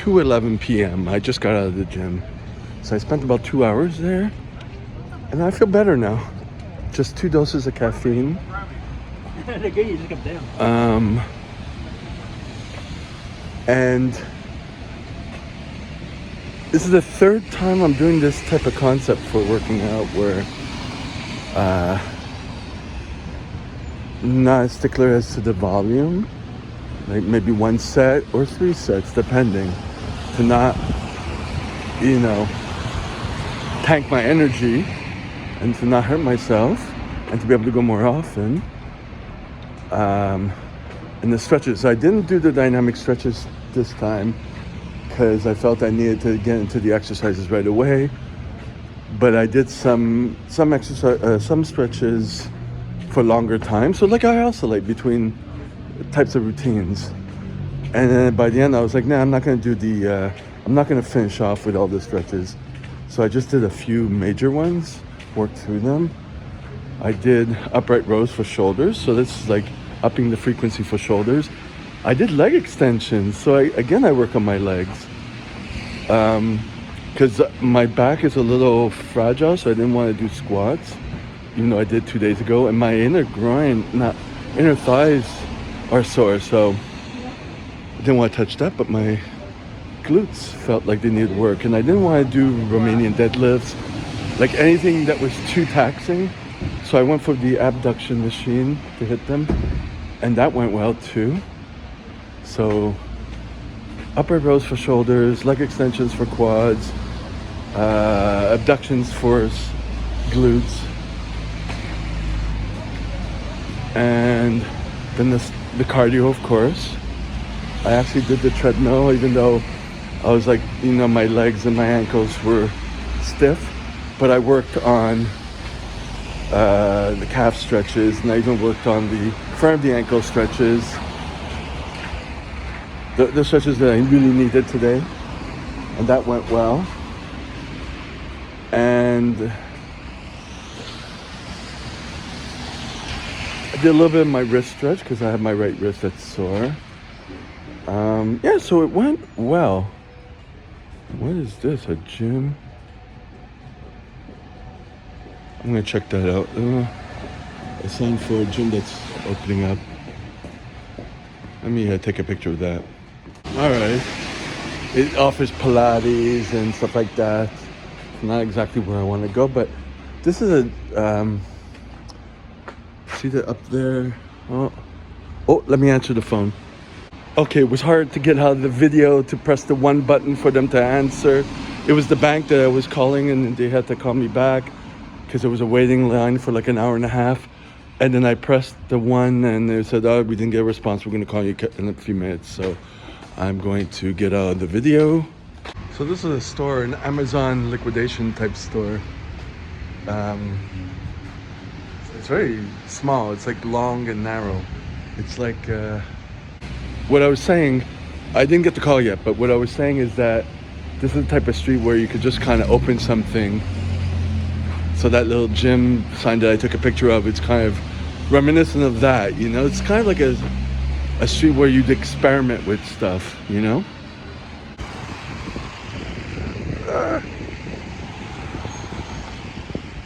2:11 p.m. I just got out of the gym. So I spent about 2 hours there. And I feel better now. Just 2 doses of caffeine. And this is the 3rd time I'm doing this type of concept for working out where not a stickler as to the volume, like maybe 1 set or 3 sets depending, to not, tank my energy and to not hurt myself and to be able to go more often. And the stretches, I didn't do the dynamic stretches this time because I felt I needed to get into the exercises right away. But I did some exercise, some stretches for longer time. So like I oscillate between types of routines. And then by the end, I was like, nah, I'm not going to do I'm not going to finish off with all the stretches. So I just did a few major ones, worked through them. I did upright rows for shoulders. So this is like upping the frequency for shoulders. I did leg extensions. So I work on my legs. Because my back is a little fragile, so I didn't want to do squats, even though I did 2 days ago. And my inner thighs are sore, so I didn't want to touch that, but my glutes felt like they needed work. And I didn't want to do Romanian deadlifts, like anything that was too taxing. So I went for the abduction machine to hit them, and that went well too. So upright rows for shoulders, leg extensions for quads, abductions for glutes, and then the cardio, of course. I actually did the treadmill, even though I was like, my legs and my ankles were stiff, but I worked on the calf stretches, and I even worked on the front of the ankle stretches, the stretches that I really needed today, and that went well. And I did a little bit of my wrist stretch because I have my right wrist that's sore. So it went well. What is this, a gym? I'm gonna check that out. A sign for a gym that's opening up. Let me take a picture of that. All right. It offers Pilates and stuff like that. Not exactly where I want to go, but this is a see that up there? Oh, let me answer the phone. Okay, it was hard to get out of the video to press the one button for them to answer. It was the bank that I was calling, and they had to call me back because there was a waiting line for like an hour and a half. And then I pressed the one, and they said, "Oh, we didn't get a response. We're going to call you in a few minutes." So I'm going to get out of the video. So this is a store, an Amazon liquidation type store. It's very small. It's like long and narrow. It's like what I was saying. I didn't get the call yet, but what I was saying is that this is the type of street where you could just kind of open something. So that little gym sign that I took a picture of, it's kind of reminiscent of that. It's kind of like a street where you'd experiment with stuff.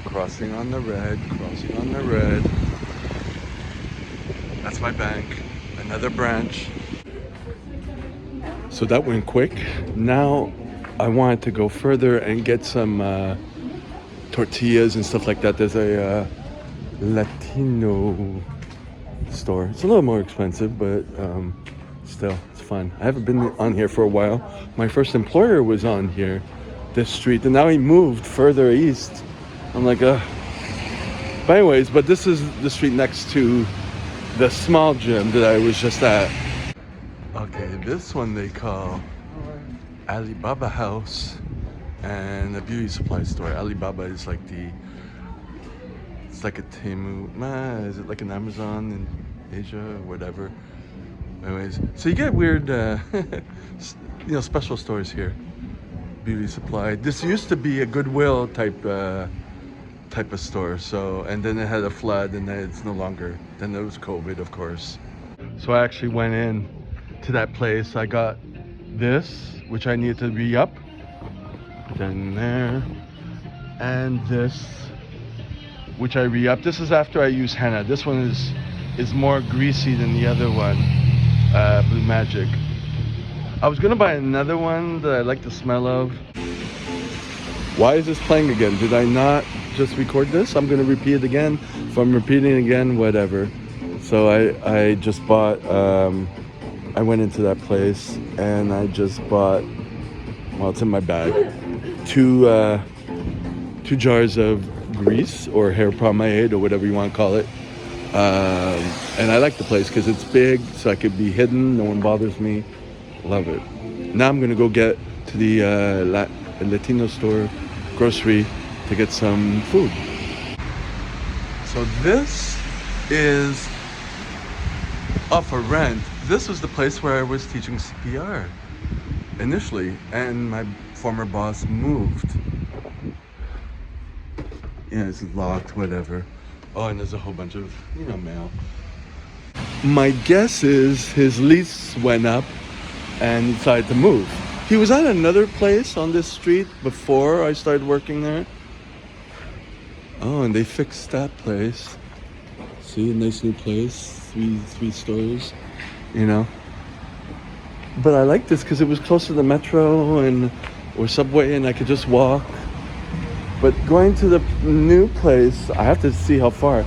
Crossing on the red. That's my bank, another branch. So that went quick. Now I wanted to go further and get some tortillas and stuff like that. There's a Latino store. It's a little more expensive, but still, it's fun. I haven't been on here for a while. My first employer was on here, this street, and now he moved further east. I'm like, But anyways, this is the street next to the small gym that I was just at. Okay, this one they call Alibaba House and a beauty supply store. Alibaba is like it's like a Temu, is it like an Amazon in Asia or whatever? Anyways, so you get weird, special stores here. Beauty supply. This used to be a Goodwill type of store. So, and then it had a flood, and then it's no longer. Then there was COVID, of course. So I actually went in to that place. I got this, which I need to re-up, then there, and this, which I re-up. This is after I use henna. This one is more greasy than the other one, Blue Magic. I was gonna buy another one that I like the smell of. Why is this playing again? Did I not just record this? I'm gonna repeat it again. If I'm repeating it again, whatever. So I just bought, I went into that place and I just bought, well, it's in my bag, two jars of grease or hair pomade or whatever you want to call it. And I like the place because it's big, so I could be hidden, no one bothers me. Love it. Now I'm gonna go get to the Latino store, grocery, to get some food. So this is up for rent. This was the place where I was teaching CPR initially, and my former boss moved. Yeah, it's locked, whatever. Oh, and there's a whole bunch of, mail. My guess is his lease went up and he decided to move. He was at another place on this street before I started working there. Oh, and they fixed that place. See, a nice new place, three stores, But I like this because it was close to the metro or subway, and I could just walk. But going to the new place, I have to see how far.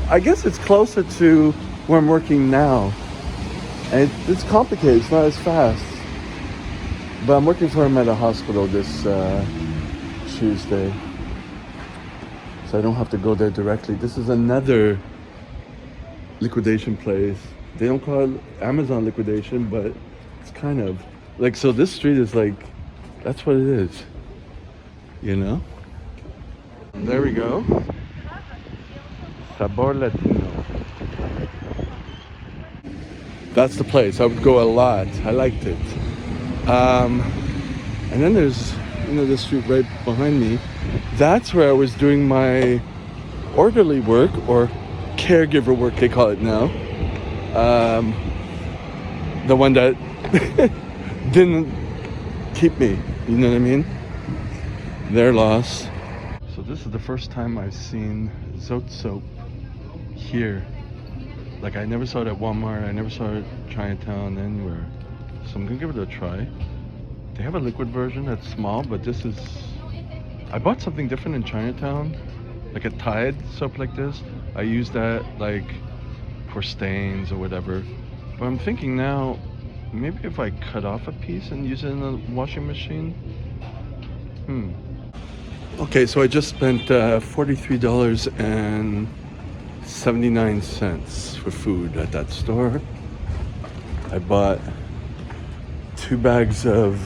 I guess it's closer to where I'm working now. And it's complicated, it's not as fast. But I'm working for him at a hospital this Tuesday. So I don't have to go there directly. This is another liquidation place. They don't call it Amazon liquidation, but it's kind of like, so this street is like, that's what it is, There we go. Sabor Latino. That's the place. I would go a lot. I liked it. And then there's, the street right behind me. That's where I was doing my orderly work, or caregiver work, they call it now. The one that didn't keep me, you know what I mean? Their loss. So this is the first time I've seen Zote soap here. Like, I never saw it at Walmart, I never saw it at Chinatown, anywhere. So I'm gonna give it a try. They have a liquid version that's small, but this is... I bought something different in Chinatown, like a Tide soap like this. I use that like for stains or whatever. But I'm thinking now, maybe if I cut off a piece and use it in the washing machine. Okay, so I just spent $43.79 for food at that store. I bought 2 bags of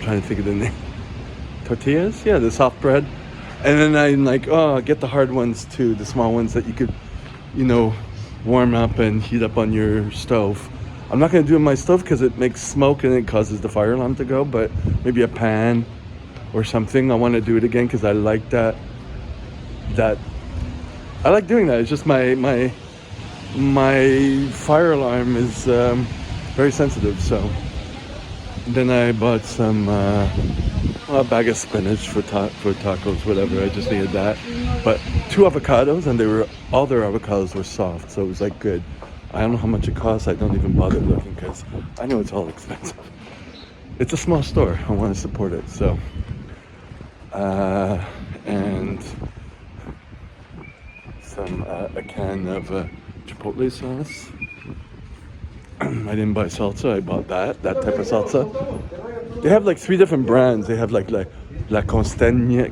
trying to think of the name. Tortillas? Yeah, the soft bread. And then I'm like, get the hard ones too, the small ones that you could, warm up and heat up on your stove. I'm not gonna do it on my stove because it makes smoke and it causes the fire alarm to go, but maybe a pan or something. I want to do it again because I like that. I like doing that. It's just my fire alarm is very sensitive, so. Then I bought some a bag of spinach for tacos, whatever. I just needed that. But 2 avocados, and all their avocados were soft, so it was like good. I don't know how much it costs. I don't even bother looking because I know it's all expensive. It's a small store. I want to support it, so. And a can of chipotle sauce. I didn't buy salsa. I bought that type of salsa. They have like 3 different brands. They have like La Costeña,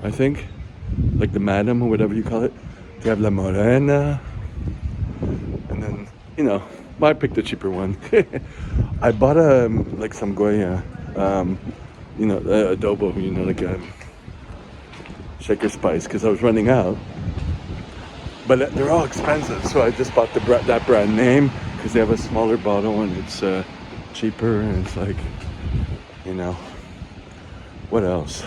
I think, like the Madam or whatever you call it. They have La Morena, and then I picked the cheaper one. I bought like some Goya, adobo, like a shaker spice, because I was running out. But they're all expensive, so I just bought that brand name because they have a smaller bottle and it's cheaper, and it's like, what else?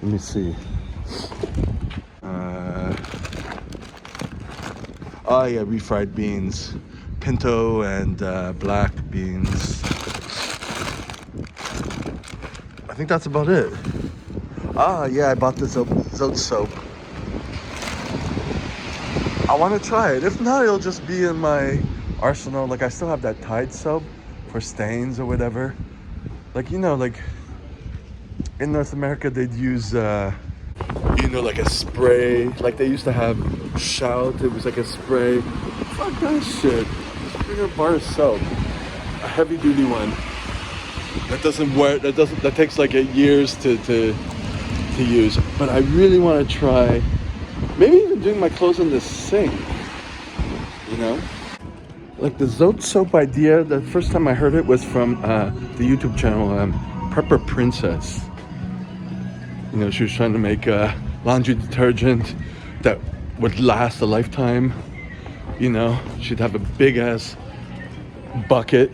Let me see. Oh yeah, refried beans, pinto and black beans. I think that's about it. Ah yeah, I bought the Zote soap. I want to try it. If not, it'll just be in my arsenal. Like I still have that Tide soap for stains or whatever. Like like in North America they'd use like a spray. Like they used to have Shout. It was like a spray. Fuck that shit. Just bring a bar of soap, a heavy duty one. That doesn't work. That takes like years to use. But I really want to try. Maybe even doing my clothes in the sink. Like the Zote soap idea. The first time I heard it was from the YouTube channel Prepper Princess. She was trying to make laundry detergent that would last a lifetime. She'd have a big ass bucket,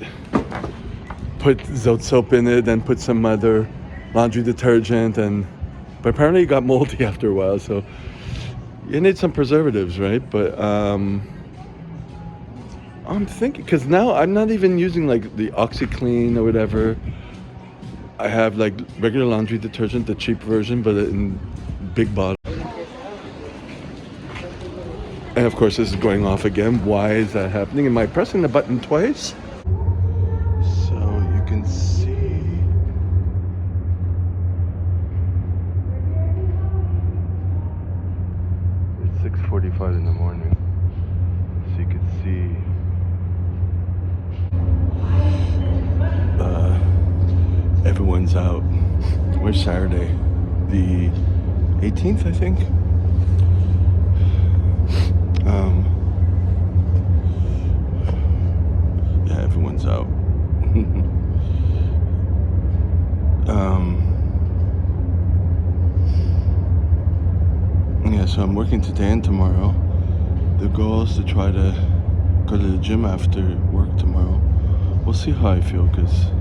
put Zote soap in it, then put some other laundry detergent, but apparently it got moldy after a while, so you need some preservatives, right? But I'm thinking, because now I'm not even using like the OxyClean or whatever. I have like regular laundry detergent, the cheap version, but in big bottle. And of course this is going off again. Why is that happening? Am I pressing the button twice? So you can see. It's 6:45 in the morning. So you can see everyone's out. Where's Saturday? The 18th, I think. Yeah, everyone's out. Yeah, so I'm working today and tomorrow. The goal is to try to go to the gym after work tomorrow. We'll see how I feel, because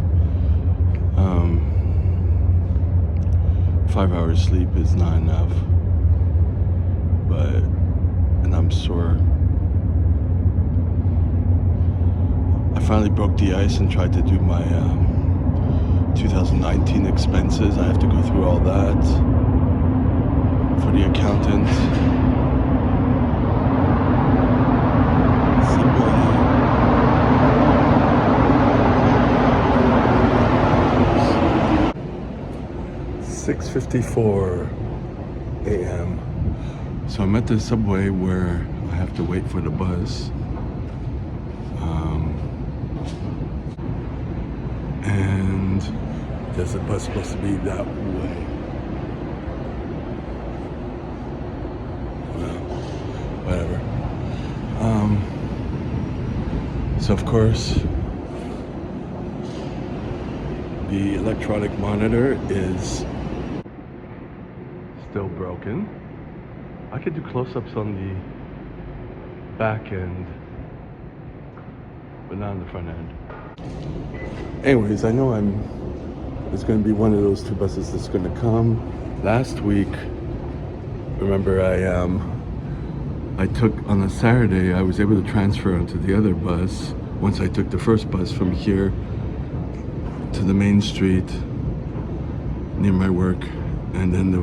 5 hours sleep is not enough. And I'm sore. I finally broke the ice and tried to do my 2019 expenses. I have to go through all that for the accountant. $6:54 a.m. So I'm at the subway where I have to wait for the bus. And there's a bus supposed to be that way. Well, whatever. So of course, the electronic monitor is still broken. I could do close-ups on the back end, but not on the front end. Anyways, I know there's going to be one of those two buses that's going to come. Last week, remember I took on a Saturday, I was able to transfer onto the other bus once I took the first bus from here to the main street near my work, and then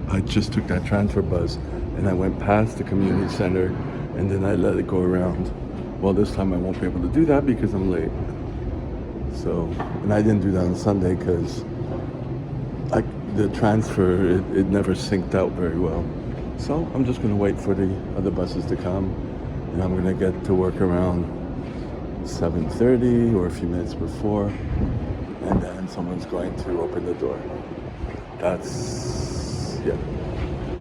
I just took that transfer bus and I went past the community center and then I let it go around. Well, this time I won't be able to do that because I'm late. So, and I didn't do that on Sunday because the transfer, it never synced out very well. So I'm just gonna wait for the other buses to come, and I'm gonna get to work around 7:30 or a few minutes before, and then someone's going to open the door. Yeah.